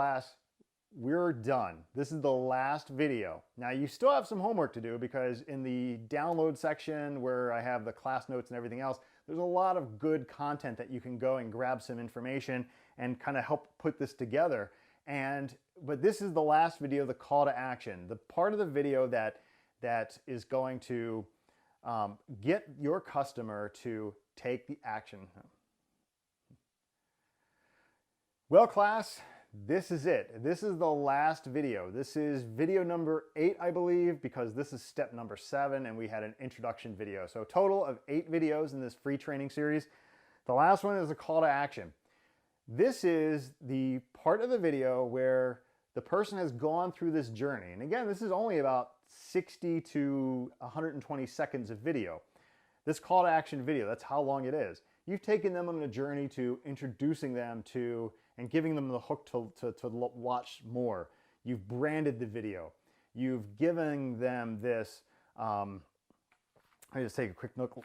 class, we're done. This is the last video. Now you still have some homework to do because in the download section where I have the class notes and everything else, there's a lot of good content that you can go and grab some information and kind of help put this together. But this is the last video, the call to action, the part of the video that is going to get your customer to take the action. Well, class, this is it. This is the last video. This is video number 8, I believe, because this is step number 7 and we had an introduction video. So a total of 8 videos in this free training series. The last one is a call to action. This is the part of the video where the person has gone through this journey. And again, this is only about 60 to 120 seconds of video. This call to action video, that's how long it is. You've taken them on a journey to introducing them to and giving them the hook to watch more. You've branded the video. You've given them this, let me just take a quick look.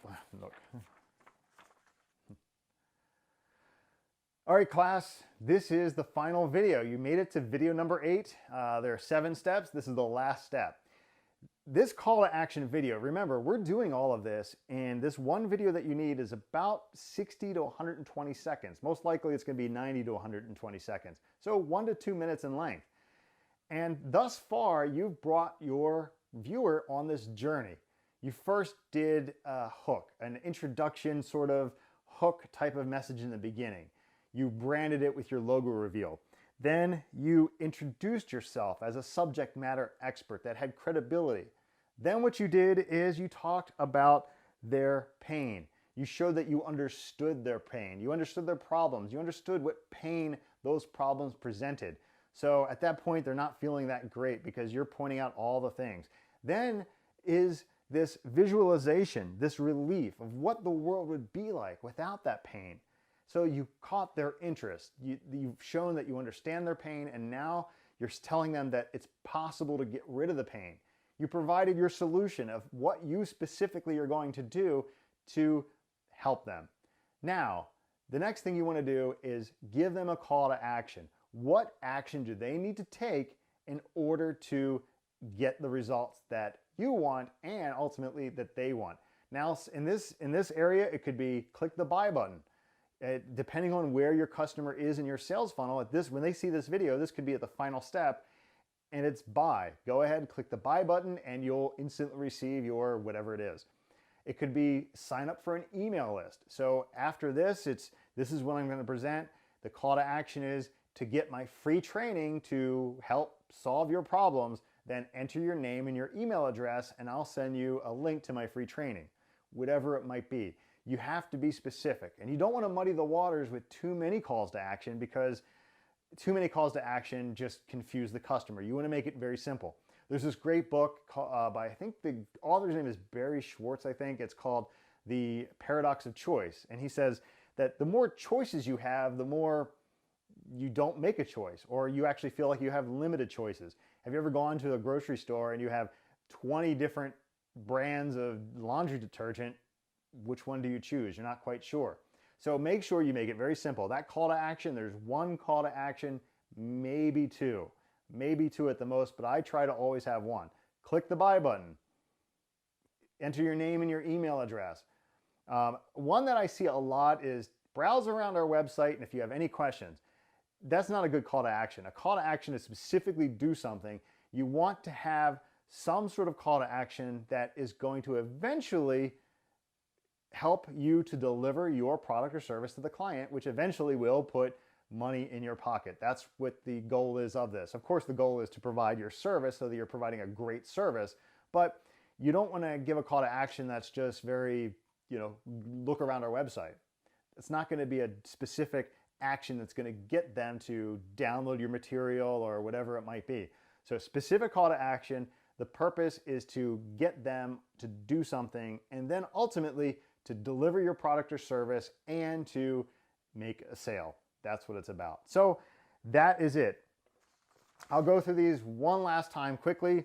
All right, class, this is the final video. You made it to video number 8. There are 7 steps. This is the last step. This call to action video, remember, we're doing all of this, and this one video that you need is about 60 to 120 seconds. Most likely it's going to be 90 to 120 seconds. So 1 to 2 minutes in length. And thus far, you've brought your viewer on this journey. You first did a hook, an introduction sort of hook type of message in the beginning. You branded it with your logo reveal. Then you introduced yourself as a subject matter expert that had credibility. Then what you did is you talked about their pain. You showed that you understood their pain. You understood their problems. You understood what pain those problems presented. So at that point, they're not feeling that great because you're pointing out all the things. Then is this visualization, this relief of what the world would be like without that pain. So you caught their interest. You've shown that you understand their pain, and now you're telling them that it's possible to get rid of the pain. You provided your solution of what you specifically are going to do to help them. Now, the next thing you want to do is give them a call to action. What action do they need to take in order to get the results that you want and ultimately that they want? Now, in this area, it could be click the buy button. Depending on where your customer is in your sales funnel, when they see this video, this could be at the final step, and it's buy. Go ahead and click the buy button and you'll instantly receive your whatever it is. It could be sign up for an email list. So after this, this is what I'm going to present. The call to action is to get my free training to help solve your problems, then enter your name and your email address and I'll send you a link to my free training, whatever it might be. You have to be specific, and you don't want to muddy the waters with too many calls to action because too many calls to action just confuse the customer. You want to make it very simple. There's this great book by, I think the author's name is Barry Schwartz, I think. It's called The Paradox of Choice. And he says that the more choices you have, the more you don't make a choice, or you actually feel like you have limited choices. Have you ever gone to a grocery store and you have 20 different brands of laundry detergent? Which one do you choose? You're not quite sure. So make sure you make it very simple. That call to action, there's one call to action, maybe 2. Maybe 2 at the most, but I try to always have 1. Click the buy button. Enter your name and your email address. One that I see a lot is browse around our website, and if you have any questions. That's not a good call to action. A call to action is specifically do something. You want to have some sort of call to action that is going to eventually help you to deliver your product or service to the client, which eventually will put money in your pocket. That's what the goal is of this. Of course, the goal is to provide your service so that you're providing a great service, but you don't want to give a call to action that's just very, look around our website. It's not going to be a specific action that's going to get them to download your material or whatever it might be. So a specific call to action, the purpose is to get them to do something and then ultimately to deliver your product or service and to make a sale. That's what it's about. So that is it. I'll go through these one last time quickly.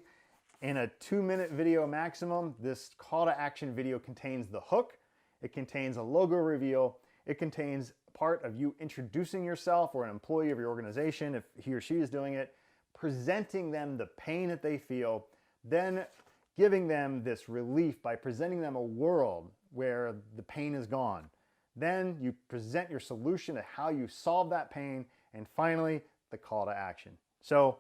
In a 2-minute video maximum, this call to action video contains the hook, it contains a logo reveal, It contains part of you introducing yourself or an employee of your organization, if he or she is doing it, presenting them the pain that they feel, then giving them this relief by presenting them a world where the pain is gone. Then you present your solution to how you solve that pain, and finally, the call to action. So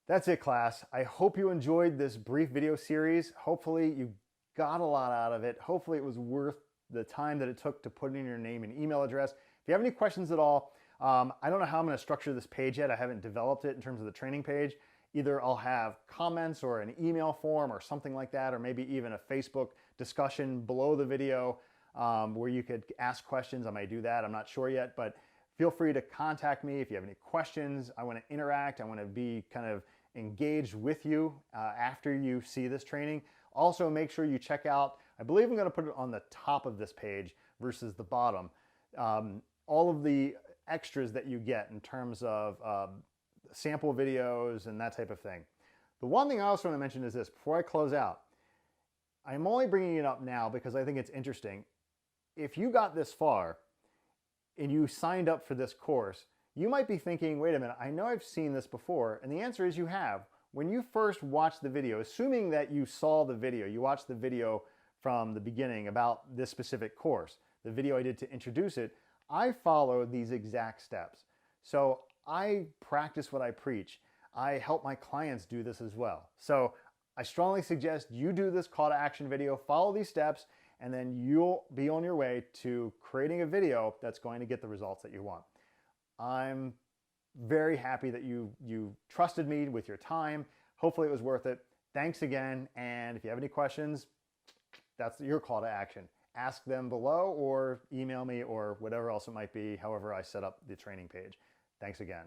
that's it, class. I hope you enjoyed this brief video series. Hopefully you got a lot out of it. Hopefully it was worth the time that it took to put in your name and email address. If you have any questions at all, I don't know how I'm going to structure this page yet. I haven't developed it in terms of the training page. Either I'll have comments or an email form or something like that, or maybe even a Facebook discussion below the video where you could ask questions. I might do that. I'm not sure yet, but feel free to contact me if you have any questions. I want to interact. I want to be kind of engaged with you after you see this training. Also, make sure you check out, I believe I'm going to put it on the top of this page versus the bottom, all of the extras that you get in terms of sample videos and that type of thing. The one thing I also want to mention is this before I close out. I'm only bringing it up now because I think it's interesting. If you got this far and you signed up for this course, you might be thinking, wait a minute, I know I've seen this before. And the answer is you have. When you first watched the video, assuming that you saw the video, you watched the video from the beginning about this specific course, the video I did to introduce it, I followed these exact steps. So I practice what I preach. I help my clients do this as well. So I strongly suggest you do this call to action video, follow these steps, and then you'll be on your way to creating a video that's going to get the results that you want. I'm very happy that you trusted me with your time. Hopefully it was worth it. Thanks again. And if you have any questions, that's your call to action. Ask them below or email me or whatever else it might be, however I set up the training page. Thanks again.